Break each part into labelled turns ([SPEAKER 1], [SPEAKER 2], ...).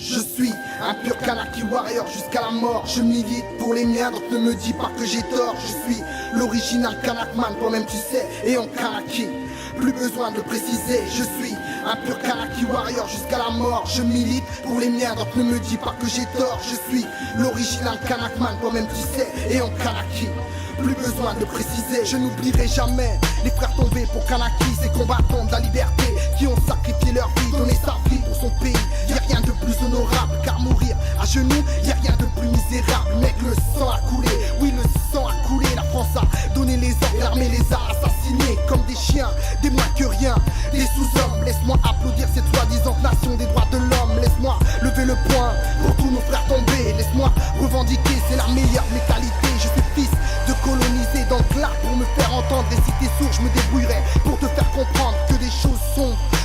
[SPEAKER 1] Je suis un pur Kanaki warrior jusqu'à la mort. Je milite pour les miens, donc ne me dis pas que j'ai tort. Je suis l'original Kanakman, toi-même tu sais, et en Kanaki. Plus besoin de préciser, je suis un pur Kanaki warrior jusqu'à la mort. Je milite pour les miens, donc ne me dis pas que j'ai tort. Je suis l'original Kanakman, toi-même tu sais, et en Kanaki. Plus besoin de préciser, je n'oublierai jamais les frères tombés pour Kanaki, ces combattants de la liberté qui ont sacrifié leur vie, donné sa vie pour son pays. Y'a rien de plus honorable car mourir à genoux, y'a rien de plus misérable. Mec, le sang a coulé, oui le sang a coulé. La France a donné les ordres, l'armée les a assassinés comme des chiens, des moins que rien, des sous-hommes. Laisse-moi applaudir cette soi-disant nation des droits de l'homme. Laisse-moi lever le poing pour tous nos frères tombés. Laisse-moi revendiquer, c'est la meilleure de mes qualités. Je suis fils de colonisé, donc là pour me faire entendre. Et si t'es sourd, je me débrouillerai pour te faire comprendre que des choses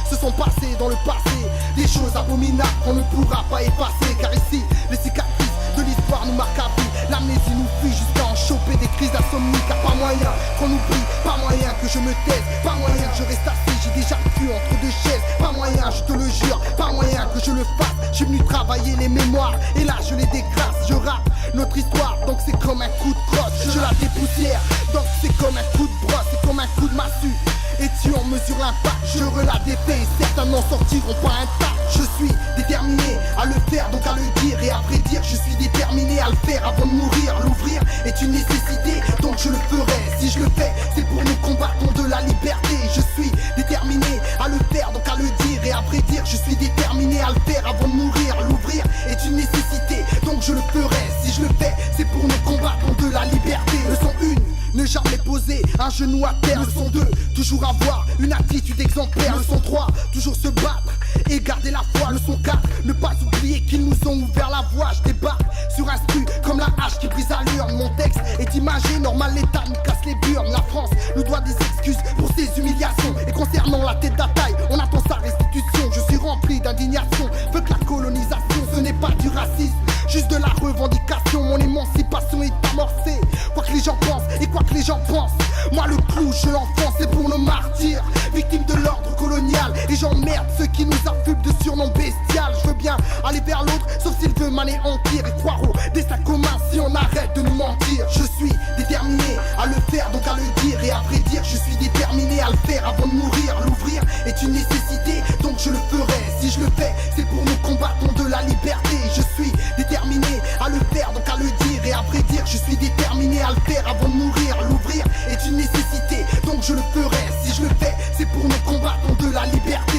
[SPEAKER 1] se sont passées dans le passé, des choses abominables qu'on ne pourra pas effacer. Car ici, les cicatrices de l'histoire nous marquent à vie. L'amnésie nous fuit jusqu'à en choper des crises d'insomnie. Car pas moyen qu'on oublie, pas moyen que je me taise, pas moyen que je reste assis, j'ai déjà le cul entre deux chaises. Pas moyen, je te le jure, pas moyen que je le fasse. Je suis venu travailler les mémoires et là je les dégrasse. Je rappe notre histoire, donc c'est comme un coup de crosse. Je la dépoussière, donc c'est comme un coup de brosse, c'est comme un coup de massue. Et tu en mesures l'impact, je relate des faits et certains n'en sortiront pas intacts. Je suis déterminé à le faire, donc à le dire et à vrai dire. Je suis déterminé à le faire avant de mourir. L'ouvrir est une nécessité, donc je le ferai. Si je le fais, c'est pour nous combattons de la liberté. Je suis déterminé à le faire, donc à le dire et à vrai dire. Je suis déterminé à le faire avant de mourir. L'ouvrir est une nécessité, donc je le ferai. Si je le fais, c'est pour nous combattons de la liberté. Leçon 1, ne jamais poser un genou à terre. Leçon 2, toujours avoir une attitude exemplaire. Leçon 3, toujours se battre et garder la foi. Leçon 4, ne pas oublier qu'ils nous ont ouvert la voie. Je débarque sur un stru comme la hache qui brise à l'urne. Mon texte est imagé, normal l'état nous casse les burnes. La France nous doit des excuses pour ses humiliations. Et concernant la tête d'Ataï, on attend sa restitution. Je suis rempli d'indignation, veux que la colonisation, ce n'est pas du racisme, juste de la revendication. Mon émancipation est amorcée, quoi que les gens pensent et quoi que les gens pensent. Moi le clou, je l'enfonce, c'est pour nos martyrs, victimes de l'ordre colonial. Et j'emmerde ceux qui nous affublent de surnoms bestial. Je veux bien aller vers l'autre, sauf s'il veut m'anéantir et croire au destin commun si on arrête de nous mentir. Je suis déterminé à le faire, donc à le dire et à vrai dire. Je suis déterminé à le faire avant de mourir. L'ouvrir est une nécessité, donc je le ferai. Si je le fais, c'est pour nous combattons de la liberté. Je suis déterminé à le faire, donc à le dire et à vrai dire. Je suis déterminé à le faire avant de mourir. L'ouvrir est une nécessité, donc je le ferai. Si je le fais, c'est pour nous combattons de la liberté.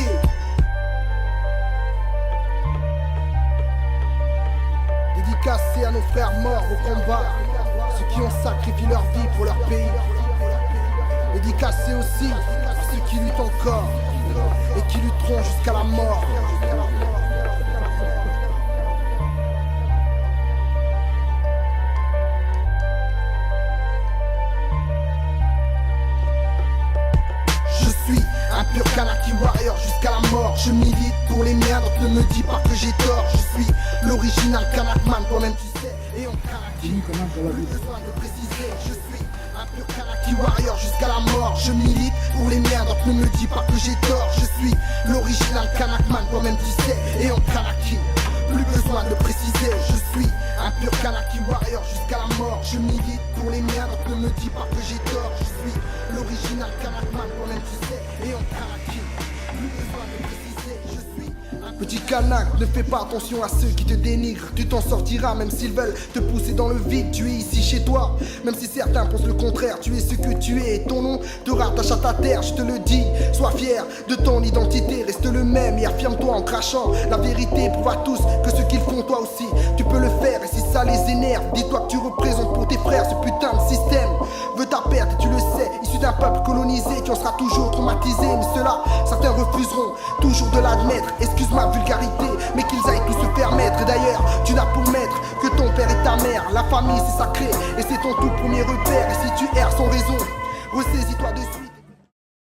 [SPEAKER 1] Dédicacé à nos frères morts au combat, ceux qui ont sacrifié leur vie pour leur pays. Dédicacé aussi à ceux qui luttent encore et qui lutteront jusqu'à la mort. Je suis un pur Kanaki warrior jusqu'à la mort. Je milite pour les miens, donc ne me dis pas que j'ai tort. Je suis l'original Kanakman, toi-même tu sais, et en Kanaki. Plus besoin de préciser, je suis un pur Kanaki warrior jusqu'à la mort. Je milite pour les miens, donc ne me dis pas que j'ai tort. Je suis l'original Kanakman, toi-même tu sais, et en Kanaki. Plus besoin de préciser, je suis un pur Kanaki warrior jusqu'à la mort. Je milite pour les miens, donc ne me dis pas que j'ai tort. Je suis l'original Kanakman, toi-même tu sais, et en Kanaki. Plus besoin de préciser, je suis un petit Kanak, ne fais pas attention à ceux qui te dénigrent. Tu t'en sortiras même s'ils veulent te pousser dans le vide. Tu es ici chez toi, même si certains pensent le contraire. Tu es ce que tu es et ton nom te rattache à ta terre. Je te le dis, sois fier de ton identité. Reste le même et affirme-toi en crachant la vérité. Prouve à tous que ce qu'ils font toi aussi tu peux le faire. Et si ça les énerve, dis-toi que tu représentes pour tes frères ce putain de système veut ta perte et tu le sais. Issu d'un peuple colonisé, tu en seras toujours traumatisé. Mais cela, certains refuseront toujours de l'admettre. Excuse ma vulgarité, mais qu'ils aillent tous se faire mettre. Et d'ailleurs, tu n'as pour maître que ton père et ta mère. La famille c'est sacré et c'est ton tout premier repère. Et si tu erres sans raison, ressaisis-toi dessus.